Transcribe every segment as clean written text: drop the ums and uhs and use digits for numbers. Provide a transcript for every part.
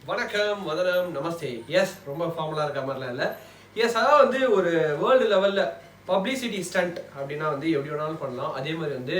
வணக்கம், வதனம், நமஸ்தே. எஸ், ரொம்ப ஃபார்முலா இருக்க மாதிரிலாம் இல்லை. எஸ், அதான் வந்து ஒரு வேர்ல்டு லெவலில் பப்ளிசிட்டி ஸ்டண்ட் அப்படின்னா வந்து எப்படி வேணாலும் பண்ணலாம். அதே மாதிரி வந்து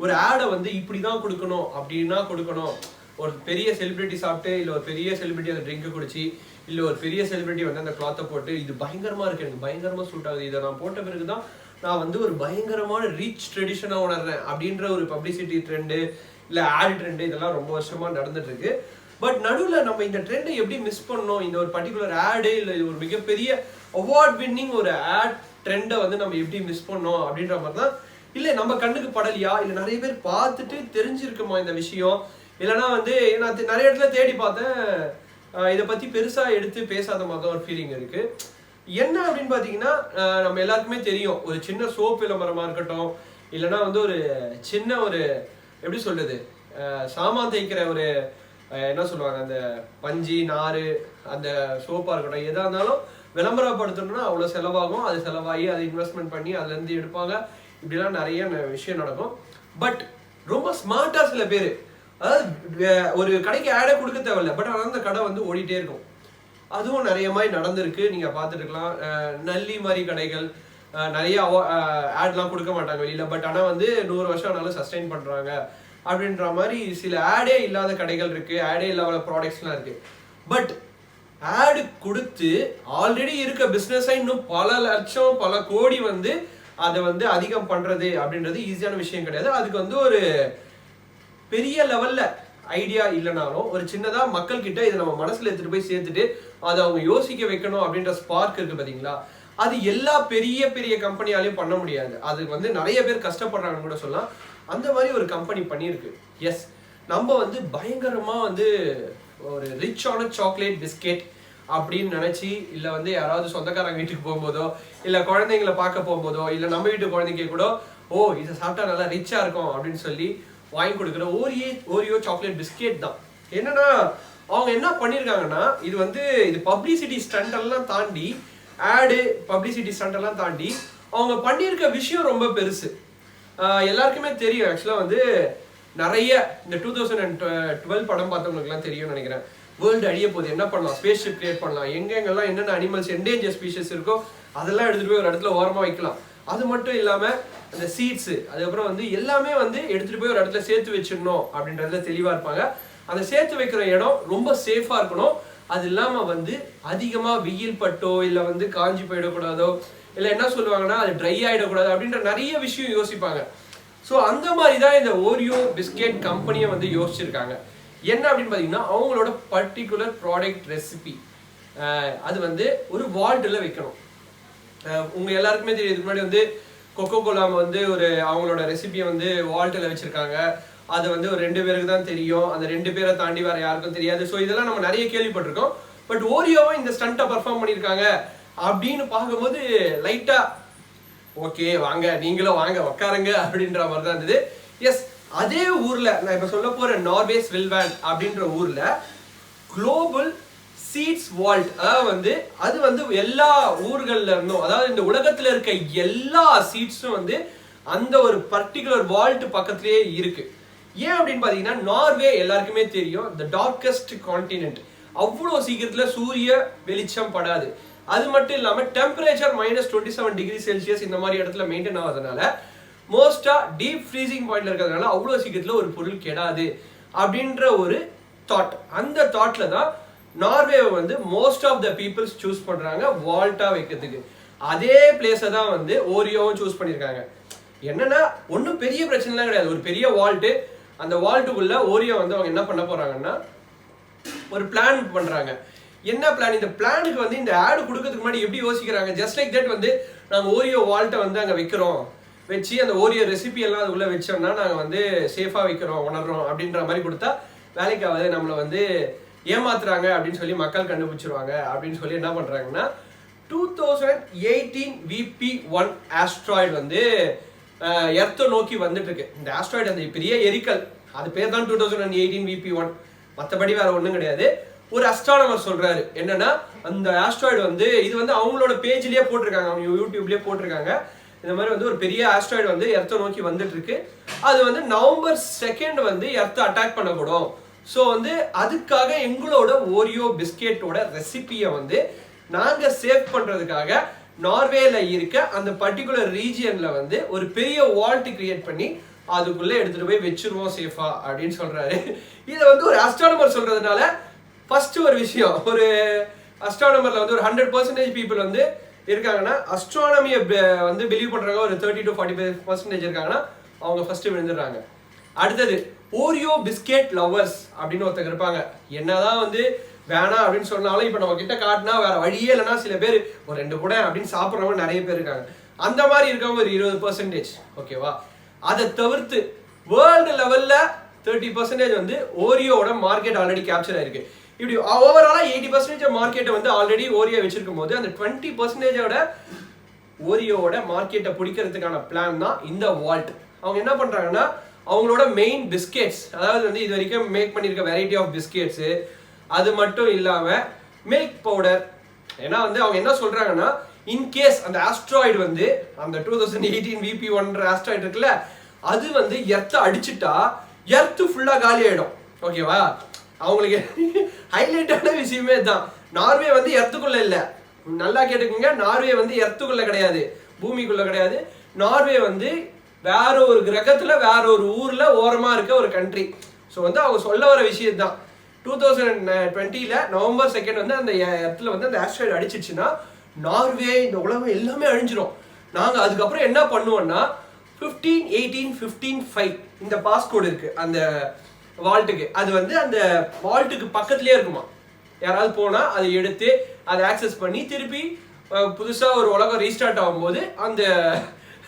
ஒரு ஆடை வந்து இப்படி தான் கொடுக்கணும் அப்படின்னா கொடுக்கணும். ஒரு பெரிய செலிபிரிட்டி சாப்பிட்டு, இல்லை ஒரு பெரிய செலிபிரிட்டி அந்த ட்ரிங்க்கை குடிச்சு, இல்லை ஒரு பெரிய செலிபிரிட்டி வந்து அந்த கிளாத்தை போட்டு இது பயங்கரமாக இருக்குது, எனக்கு பயங்கரமாக சூட் ஆகுது, இதை நான் போட்ட பிறகு தான் நான் வந்து ஒரு பயங்கரமான ரீச் ட்ரெடிஷனாக உணர்றேன் அப்படின்ற ஒரு பப்ளிசிட்டி ட்ரெண்டு இல்லை ஆட் ட்ரெண்டு இதெல்லாம் ரொம்ப வருஷமாக நடந்துட்டு இருக்கு. பட் நடுவில் நம்ம இந்த ட்ரெண்டை எப்படி மிஸ் பண்ணோம், இந்த ஒரு பர்டிகுலர் ஆடு இல்லை ஒரு மிகப்பெரிய அவார்ட் வின்னிங் ஒரு ஆட் ட்ரெண்டை வந்து நம்ம எப்படி மிஸ் பண்ணோம் அப்படின்ற மாதிரி தான். இல்லை நம்ம கண்ணுக்கு படலையா, இல்லை நிறைய பேர் பார்த்துட்டு தெரிஞ்சிருக்குமா இந்த விஷயம், இல்லைனா வந்து நான் நிறைய இடத்துல தேடி பார்த்தேன், இதை பற்றி பெருசாக எடுத்து பேசாத மாதிரி தான் ஒரு ஃபீலிங் இருக்குது. என்ன அப்படின்னு பார்த்தீங்கன்னா, நம்ம எல்லாருக்குமே தெரியும், ஒரு சின்ன சோப் விளம்பரமாக இருக்கட்டும், இல்லைனா வந்து ஒரு சின்ன ஒரு எப்படி சொல்றது சாமான் தேய்க்கிற ஒரு என்ன சொல்லுவாங்க, அந்த பஞ்சு நாறு அந்த சோப்பாக இருக்கட்டும், எதாக இருந்தாலும் விளம்பரப்படுத்தணும்னா அவ்வளோ செலவாகும். அது செலவாகி அதை இன்வெஸ்ட்மெண்ட் பண்ணி அதுலேருந்து எடுப்பாங்க. இப்படிலாம் நிறைய விஷயம் நடக்கும். பட் ரொம்ப ஸ்மார்ட்டாக சில பேர், அதாவது ஒரு கடைக்கு ஆடே கொடுக்க தேவையில்லை, பட் ஆனால் அந்த கடை வந்து ஓடிட்டே இருக்கும். அதுவும் நிறைய மாதிரி நடந்திருக்கு, நீங்கள் பார்த்துட்டுருக்கலாம். நல்லி மாதிரி கடைகள் நிறைய ஆட்லாம் கொடுக்க மாட்டாங்க வெளியில், பட் ஆனால் வந்து 100 வருஷம் ஆனாலும் சஸ்டெயின் பண்ணுறாங்க அப்படின்ற மாதிரி சில ஆடே இல்லாத கடைகள் இருக்கு, ஆடே இல்லாத ப்ராடக்ட்ஸ்லாம் இருக்கு. பட் ஆடு கொடுத்து ஆல்ரெடி இருக்க பிஸ்னஸை இன்னும் பல லட்சம் பல கோடி வந்து அதை வந்து அதிகம் பண்றது அப்படின்றது ஈஸியான விஷயம் கிடையாது. அதுக்கு வந்து ஒரு பெரிய லெவல்ல ஐடியா இல்லைனாலும் ஒரு சின்னதா மக்கள் கிட்ட இதை நம்ம மனசுல எடுத்துட்டு போய் சேர்த்துட்டு அதை அவங்க யோசிக்க வைக்கணும் அப்படின்ற ஸ்பார்க் இருக்கு பாத்தீங்களா. அது எல்லா பெரிய பெரிய கம்பெனியாலையும் பண்ண முடியாது. அதுக்கு வந்து நிறைய பேர் கஷ்டப்படுறாங்கன்னு கூட சொல்லலாம். அந்த மாதிரி ஒரு கம்பெனி பண்ணியிருக்கு. எஸ், நம்ம வந்து பயங்கரமாக வந்து ஒரு ரிச்சான சாக்லேட் பிஸ்கெட் அப்படின்னு நினச்சி, இல்லை வந்து யாராவது சொந்தக்காரங்க வீட்டுக்கு போகும்போதோ, இல்லை குழந்தைங்களை பார்க்க போகும்போதோ, இல்லை நம்ம வீட்டு குழந்தைங்க கூட இதை சாப்பிட்டா நல்லா ரிச்சாக இருக்கும் அப்படின்னு சொல்லி வாங்கி கொடுக்குற ஓரியோ சாக்லேட் பிஸ்கெட் தான். என்னன்னா அவங்க என்ன பண்ணியிருக்காங்கன்னா, இது பப்ளிசிட்டி ஸ்டண்டெல்லாம் தாண்டி, ஆடு பப்ளிசிட்டி ஸ்டண்டெல்லாம் தாண்டி அவங்க பண்ணியிருக்க விஷயம் ரொம்ப பெருசு. எல்லாருக்குமே தெரியும். ஆக்சுவலாக வந்து நிறைய இந்த 2012 படம் பார்த்தவங்களுக்குலாம் தெரியும்னு நினைக்கிறேன். வேர்ல்டு அழிய போகுது, என்ன பண்ணலாம், ஸ்பேஸ் ஷிப் கிரியேட் பண்ணலாம், எங்கெங்கெல்லாம் என்னென்ன அனிமல்ஸ் என்டேஞ்சர் ஸ்பீஷஸ் இருக்கோ அதெல்லாம் எடுத்துகிட்டு போய் ஒரு இடத்துல ஓரமாக வைக்கலாம். அது மட்டும் இல்லாமல் அந்த சீட்ஸு, அதுக்கப்புறம் வந்து எல்லாமே வந்து எடுத்துகிட்டு போய் ஒரு இடத்துல சேர்த்து வச்சிடணும் அப்படின்றதுல தெளிவாக இருப்பாங்க. அந்த சேர்த்து வைக்கிற இடம் ரொம்ப சேஃபாக இருக்கணும். அது இல்லாமல் வந்து அதிகமாக வெயில் பட்டோ இல்லை வந்து காஞ்சி போயிடக்கூடாதோ, இல்லை என்ன சொல்லுவாங்கன்னா அது ட்ரை ஆகிடக்கூடாது அப்படின்ற நிறைய விஷயம் யோசிப்பாங்க. ஸோ அந்த மாதிரி தான் இந்த ஓரியோ பிஸ்கெட் கம்பெனியை வந்து யோசிச்சிருக்காங்க. என்ன அப்படின்னு பார்த்தீங்கன்னா, அவங்களோட பர்டிகுலர் ப்ராடக்ட் ரெசிபி அது வந்து ஒரு வால்ட்டில் வைக்கணும். உங்கள் எல்லாருக்குமே தெரியும், இதுக்கு முன்னாடி வந்து கொக்கோ கோலா வந்து ஒரு அவங்களோட ரெசிபியை வந்து வால்ட்டில் வச்சுருக்காங்க. அது வந்து ஒரு 2 பேருக்கு தான் தெரியும், அந்த 2 பேரை தாண்டி வேறு யாருக்கும் தெரியாது. ஸோ இதெல்லாம் நம்ம நிறைய கேள்விப்பட்டிருக்கோம். பட் ஓரியோவும் இந்த ஸ்டண்ட்டை பர்ஃபார்ம் பண்ணியிருக்காங்க அப்படின்னு பார்க்கும்போது லைட்டா ஓகே வாங்க நீங்களும் வாங்க உட்காருங்க அப்படின்ற மாதிரி தான் இருந்தது. எஸ், அதே ஊர்ல நான் இப்ப சொல்ல போற நார்வேஸ் வில்வேன் அப்படின்ற ஊர்ல குளோபல் சீட்ஸ் வால்ட் வந்து அது வந்து எல்லா ஊர்கள்ல இருந்தும், அதாவது இந்த உலகத்துல இருக்க எல்லா சீட்ஸும் வந்து அந்த ஒரு பர்டிகுலர் வால்ட் பக்கத்திலேயே இருக்கு. ஏன் அப்படின்னு பாத்தீங்கன்னா, நார்வே எல்லாருக்குமே தெரியும், த டார்க்கஸ்ட் கான்டினென்ட். அவ்வளோ சீக்கிரத்துல சூரிய வெளிச்சம் படாது. அது மட்டும் இல்லாமல் டெம்பரேச்சர் -27 டிகிரி செல்சியஸ் இந்த மாதிரி இடத்துல மெயின்டைன் ஆகுறதுனால, மோஸ்டா டீப் ஃப்ரீசிங் பாயிண்ட்ல இருக்கிறதுனால அவ்வளோ சீக்கிரத்தில் ஒரு பொருள் கெடாது அப்படின்ற ஒரு தாட். அந்த தாட்ல தான் நார்வேவை வந்து most of the peoples choose பண்றாங்க வால்ட்டா வைக்கிறதுக்கு. அதே பிளேஸை தான் வந்து ஓரியோவும் சூஸ் பண்ணியிருக்காங்க. என்னன்னா ஒன்றும் பெரிய பிரச்சனைலாம் கிடையாது, ஒரு பெரிய வால்ட்டு. அந்த வால்ட்டுக்குள்ள ஓரியோ வந்து அவங்க என்ன பண்ண போறாங்கன்னா ஒரு பிளான் பண்றாங்க. என்ன பிளான்? இந்த பிளானுக்கு வந்து இந்த ஆடு கொடுக்கறதுக்கு முன்னாடி எப்படி யோசிக்கிறாங்க, ஜஸ்ட் லைக் தட் வந்து நாங்கள் ஓரியோ வால்ட்டை வந்து அங்கே வைக்கிறோம், வச்சு அந்த ஓரியோ ரெசிபி எல்லாம் அதுக்குள்ளே வச்சோம்னா நாங்கள் வந்து சேஃபாக வைக்கிறோம் உணர்றோம் அப்படின்ற மாதிரி கொடுத்தா வேலைக்கு ஆகாது, நம்மளை வந்து ஏமாத்துறாங்க அப்படின்னு சொல்லி மக்கள் கண்டுபிடிச்சிருவாங்க அப்படின்னு சொல்லி என்ன பண்ணுறாங்கன்னா, 2018 VP1 ஆஸ்ட்ராய்டு வந்து எர்த்தை நோக்கி வந்துட்டு இருக்கு. இந்த ஆஸ்ட்ராய்டு அந்த பெரிய எரிக்கல், அது பேர் தான் 2018 VP1, மற்றபடி வேற ஒன்றும் கிடையாது. ஒரு அஸ்ட்ரானமர் சொல்றாரு என்னன்னா, அந்த ஆஸ்ட்ராய்டு வந்து இது வந்து அவங்களோட பேஜ்லயே போட்டிருக்காங்க, அவங்க யூடியூப்லயே போட்டிருக்காங்க. இந்த மாதிரி வந்து ஒரு பெரிய ஆஸ்ட்ராய்டு வந்து எர்த்தை நோக்கி வந்துட்டு இருக்கு. அது வந்து November 2 வந்து எர்த்தை அட்டாக் பண்ணக்கூடும். ஸோ வந்து அதுக்காக எங்களோட ஓரியோ பிஸ்கெட்டோட ரெசிபியை வந்து நாங்கள் சேவ் பண்ணுறதுக்காக நார்வேல இருக்க அந்த பர்டிகுலர் ரீஜியன்ல வந்து ஒரு பெரிய வால்ட் கிரியேட் பண்ணி அதுக்குள்ள எடுத்துட்டு போய் வச்சிருவோம் சேஃபா அப்படின்னு சொல்றாரு. இதை வந்து ஒரு அஸ்ட்ரானமர் சொல்றதுனால ஃபர்ஸ்ட் ஒரு விஷயம், ஒரு அஸ்ட்ரானமர்ல வந்து ஒரு 100% பீப்புள் வந்து இருக்காங்கன்னா, அஸ்ட்ரானமியை வந்து பிலீவ் பண்றவங்க ஒரு 30 to 45% இருக்காங்கன்னா அவங்க ஃபர்ஸ்ட் விழுந்துடுறாங்க. அடுத்தது ஓரியோ பிஸ்கெட் லவர்ஸ் அப்படின்னு ஒருத்தங்க இருப்பாங்க. என்னதான் வந்து வேணாம் அப்படின்னு சொன்னாலும் இப்போ நம்ம கிட்ட காட்டினா வேற வழியே இல்லைன்னா சில பேர் ஒரு 2 கூட அப்படின்னு சாப்பிட்றவங்க நிறைய பேர் இருக்காங்க. அந்த மாதிரி இருக்கவங்க ஒரு 20%. ஓகேவா? அதை தவிர்த்து வேர்ல்டு லெவல்ல 30% வந்து ஓரியோட மார்க்கெட் ஆல்ரெடி கேப்சர் ஆயிருக்கு. இப்படி ஓவராலா 80% மார்க்கெட்டை வந்து ஆல்ரெடி ஓரியோ வச்சிருக்கும் போது அந்த 20% ஓரியோட மார்க்கெட்டை பிடிக்கிறதுக்கான பிளான் தான் இந்த வால்ட். அவங்க என்ன பண்றாங்கன்னா, அவங்களோட மெயின் பிஸ்கெட்ஸ், அதாவது வந்து இது வரைக்கும் மேக் பண்ணியிருக்க வெரைட்டி ஆஃப் பிஸ்கெட்ஸ், அது மட்டும் இல்லாம மில்க் பவுடர். ஏன்னா வந்து அவங்க என்ன சொல்றாங்கன்னா, இன்கேஸ் அந்த ஆஸ்ட்ராய்டு வந்து அந்த 2018 VP1 ஆஸ்ட்ராய்டு இருக்குல்ல, அது வந்து எர்த்தை அடிச்சுட்டா எர்த்து ஃபுல்லா காலி ஆயிடும். ஓகேவா? அவங்களுக்கு ஹைலைட்டான விஷயமே தான். நார்வே வந்து எர்த்துக்குள்ள இல்லை, நல்லா கேட்டுக்கோங்க. நார்வே வந்து எர்த்துக்குள்ள கிடையாது, பூமிக்குள்ள கிடையாது. நார்வே வந்து வேற ஒரு கிரகத்துல வேற ஒரு ஊர்ல ஓரமா இருக்க ஒரு கண்ட்ரி. ஸோ வந்து அவங்க சொல்ல வர விஷயம் தான், 2020 நவம்பர் 2 வந்து அந்த இடத்துல வந்து அந்த ஆஸ்ட்ராய்டு அடிச்சிச்சுன்னா நார்வே, இந்த உலகம் எல்லாமே அழிஞ்சிரும். நாங்கள் அதுக்கப்புறம் என்ன பண்ணுவோம்னா 15/18/15/5 இந்த பாஸ்கோடு இருக்கு அந்த வால்ட்டுக்கு. அது வந்து அந்த வால்ட்டுக்கு பக்கத்துலேயே இருக்குமா. யாராவது போனால் அதை எடுத்து அதை ஆக்சஸ் பண்ணி திருப்பி புதுசாக ஒரு உலகம் ரீஸ்டார்ட் ஆகும்போது அந்த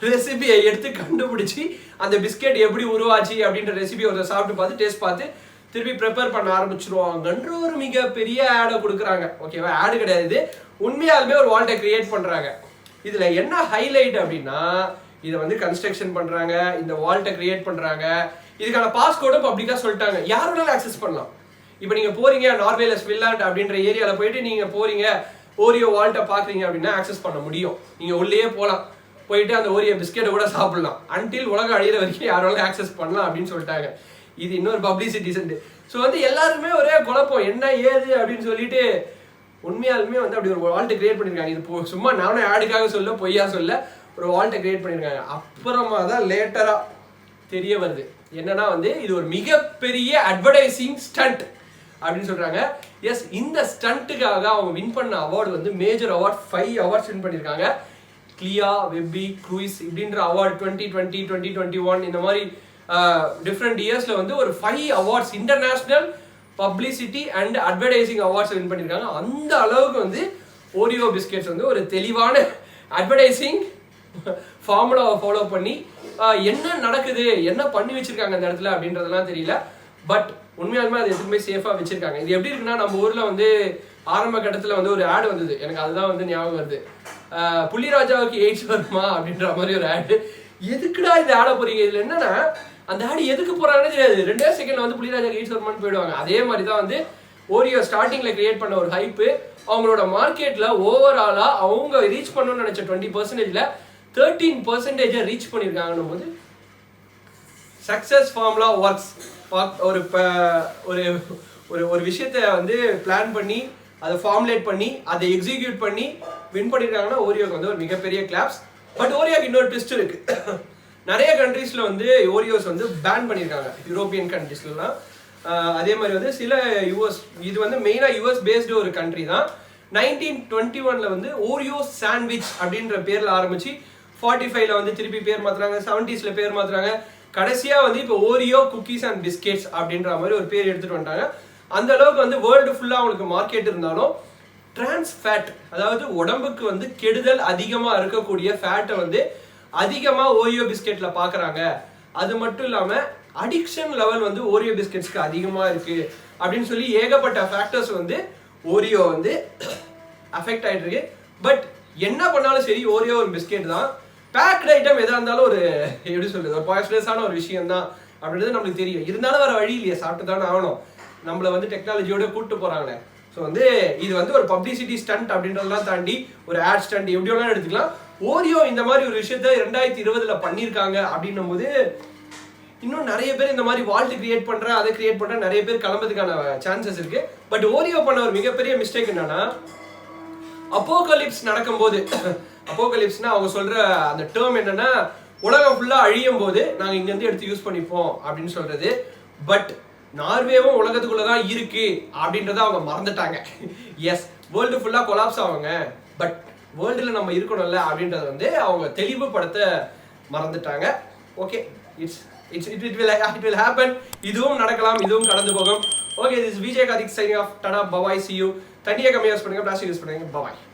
ரெசிபியை எடுத்து கண்டுபிடிச்சி அந்த பிஸ்கெட் எப்படி உருவாச்சு அப்படின்ற ரெசிபி ஒரு சாப்பிட்டு பார்த்து டேஸ்ட் பார்த்து திருப்பி ப்ரிப்பேர் பண்ண ஆரம்பிச்சிருவாங்கன்ற ஒரு மிகப்பெரிய ஆடை கொடுக்குறாங்க. ஓகேவா? ஆடு கிடையாது, உண்மையாலுமே ஒரு வால்ட்டை கிரியேட் பண்ணுறாங்க. இதில் என்ன ஹைலைட் அப்படின்னா, இதை வந்து கன்ஸ்ட்ரக்ஷன் பண்ணுறாங்க, இந்த வால்ட்டை கிரியேட் பண்ணுறாங்க. இதுக்கான பாஸ்கோடும் பப்ளிக்காக சொல்லிட்டாங்க, யார் வேணாலும் ஆக்சஸ் பண்ணலாம். இப்போ நீங்கள் போறீங்க நார்வேல ஸ்வில்லாண்ட் அப்படின்ற ஏரியாவில் போயிட்டு நீங்கள் போறீங்க ஓரியோ வால்ட்டை பார்க்குறீங்க அப்படின்னா ஆக்சஸ் பண்ண முடியும். நீங்கள் உள்ளே போகலாம், போயிட்டு அந்த ஓரியோ பிஸ்கெட்டை கூட சாப்பிடலாம். அன்டில் உலகம் அழியிற வரைக்கும் யார் வேணாலும் ஆக்சஸ் பண்ணலாம் அப்படின்னு சொல்லிட்டாங்க. இது இன்னொரு பப்ளிசிட்டி சென்ட். ஸோ வந்து எல்லாருமே ஒரே குழப்பம், என்ன ஏது அப்படின்னு சொல்லிட்டு உண்மையாலுமே வந்து அப்படி ஒரு வால்ட்டை கிரியேட் பண்ணியிருக்காங்க. இது சும்மா நானும் ஆடுக்காக சொல்ல, பொய்யா சொல்ல, ஒரு வால்ட்டை கிரியேட் பண்ணியிருக்காங்க. அப்புறமா தான் லேட்டரா தெரிய வருது என்னன்னா வந்து இது ஒரு மிகப்பெரிய அட்வர்டைசிங் ஸ்டண்ட் அப்படின்னு சொல்றாங்க. எஸ், இந்த ஸ்டண்ட்டுக்காக அவங்க வின் பண்ண அவார்டு வந்து மேஜர் அவார்ட் 5 அவார்ட்ஸ் வின் பண்ணியிருக்காங்க. கிளியா, வெப்பி, க்ரூயிஸ் இப்படின்ற அவார்டு 2020, 2021 இந்த மாதிரி டிஃப்ரெண்ட் இயர்ஸ்ல வந்து ஒரு 5 awards international publicity and advertising awards win பண்ணியிருக்காங்க. அந்த அளவுக்கு வந்து ஓரியோ பிஸ்கெட்ஸ் வந்து ஒரு தெளிவான அட்வர்டைசிங் ஃபார்முலாவை ஃபாலோ பண்ணி என்ன நடக்குது, என்ன பண்ணி வச்சிருக்காங்க அந்த இடத்துல அப்படின்றதெல்லாம் தெரியல. பட் உண்மையாலுமே அது எதுவுமே சேஃபாக வச்சிருக்காங்க. இது எப்படி இருக்குன்னா, நம்ம ஊரில் வந்து ஆரம்ப கட்டத்தில் வந்து ஒரு ஆடு வந்தது, எனக்கு அதுதான் வந்து ஞாபகம் வருது. புள்ளிராஜாவுக்கு எய்ட்ஸ் வருமா அப்படின்ற மாதிரி ஒரு ஆடு. எதுக்குடா இந்த ஆடை போறீங்க? இதில் என்னன்னா, அந்த ஆடு எதுக்கு போறாங்கன்னு தெரியாது, 2 செகண்ட்ல வந்து புள்ளிராஜாவுக்கு எய்ட்ஸ் வருமானு போயிடுவாங்க. அதே மாதிரி தான் வந்து ஓரியோ ஸ்டார்டிங்ல கிரியேட் பண்ண ஒரு ஹைப்பு அவங்களோட மார்க்கெட்ல ஓவராலா அவங்க ரீச் பண்ணணும்னு நினைச்ச 20%ல 13% ரீச் பண்ணியிருக்காங்கன்னும் போது சக்சஸ் ஃபார்முலா ஒர்க்ஸ். ஒரு ஒரு ஒரு விஷயத்தை வந்து பிளான் பண்ணி அதை ஃபார்முலேட் பண்ணி அதை எக்ஸிக்யூட் பண்ணி வின் பண்ணியிருக்காங்கன்னா ஓரியோக்கு வந்து ஒரு மிகப்பெரிய கிளாப்ஸ். பட் ஓரியோக்கு இன்னொரு ட்விஸ்ட் இருக்கு. நிறைய கண்ட்ரீஸ்ல வந்து ஓரியோஸ் வந்து பேன் பண்ணியிருக்காங்க, யூரோப்பியன் கண்ட்ரீஸ்லாம். அதே மாதிரி வந்து சில யூஎஸ், இது வந்து மெயினாக யூஎஸ் பேஸ்டு ஒரு கண்ட்ரி தான். 1921 வந்து ஓரியோ சாண்ட்விச் அப்படின்ற பேர்ல ஆரம்பிச்சு 45 வந்து திருப்பி பேர் மாத்துறாங்க, 70s பேர் மாத்துறாங்க, கடைசியா வந்து இப்போ ஓரியோ குக்கீஸ் அண்ட் பிஸ்கெட்ஸ் அப்படின்ற மாதிரி ஒரு பேர் எடுத்துட்டு வந்துட்டாங்க. அந்த அளவுக்கு வந்து வேர்ல்டு ஃபுல்லா அவங்களுக்கு மார்க்கெட் இருந்தாலும் டிரான்ஸ் ஃபேட், அதாவது உடம்புக்கு வந்து கெடுதல் அதிகமா இருக்கக்கூடிய ஃபேட்டை வந்து அதிகமா ஓரியோ பிஸ்கெட்ல பாக்குறாங்க. அது மட்டும் இல்லாம அடிக்ஷன் லெவல் வந்து ஓரியோ பிஸ்கெட்ஸ்க்கு அதிகமா இருக்கு அப்படின்னு சொல்லி ஏகப்பட்ட ஃபேக்டர்ஸ் வந்து ஓரியோ வந்து அஃபெக்ட் ஆயிட்டு இருக்கு. பட் என்ன பண்ணாலும் சரி, ஓரியோ ஒரு பிஸ்கெட் தான். பேக்ட் ஐட்டம் எதா இருந்தாலும் ஒரு எப்படி சொல்றது, ஒரு பாய்ஸ்லெஸ்ஸான ஒரு விஷயம் தான் அப்படின்றது நம்மளுக்கு தெரியும். இருந்தாலும் வேற வழி இல்லையா, சாப்பிட்டு தானே ஆகணும். நம்மள வந்து டெக்னாலஜியோட கூப்பிட்டு போறாங்களே. ஸோ வந்து இது வந்து ஒரு பப்ளிசிட்டி ஸ்டண்ட் அப்படின்றதெல்லாம் தாண்டி ஒரு ஆட் ஸ்டண்ட் எப்படி வேணாலும் எடுத்துக்கலாம். ஓரியோ இந்த மாதிரி ஒரு விஷயத்த 2020 பண்ணியிருக்காங்க அப்படின்னும் போது இன்னும் நிறைய பேர் இந்த மாதிரி வால்ட் கிரியேட் பண்ற அதை கிரியேட் பண்ற நிறைய பேர் கிளம்புறதுக்கான சான்சஸ் இருக்கு. பட் ஓரியோ பண்ண ஒரு மிகப்பெரிய மிஸ்டேக் என்னன்னா, அப்போகலிப்ஸ் நடக்கும்போது, அப்போகலிப்ஸ்னா அவங்க சொல்ற அந்த டேர்ம் என்னன்னா, உலகம் ஃபுல்லா அழியும் போது நாங்க இங்க இருந்து எடுத்து யூஸ் பண்ணிப்போம் அப்படின்னு சொல்றது. பட் நார்வேவும் உலகத்துக்குள்ளதான் இருக்கு அப்படின்றத அவங்க மறந்துட்டாங்க. எஸ், வேர்ல்டு ஃபுல்லா கொலாப்ஸ் ஆவாங்க, பட் வேர்ல்டுல நம்ம இருக்கணும்ல அப்படின்றத வந்து அவங்க தெளிவுபடுத்த மறந்துட்டாங்க. Okay, it will happen. இதுவும் நடக்கலாம், இதுவும் கடந்து போகும். Okay, this is Vijay Karthik signing off. Tata, bye bye, see you. தண்ணியை கம்மியா யூஸ் பண்ணுங்க, பிளாஸ்டிக் யூஸ் பண்ணுங்க. பபாய்.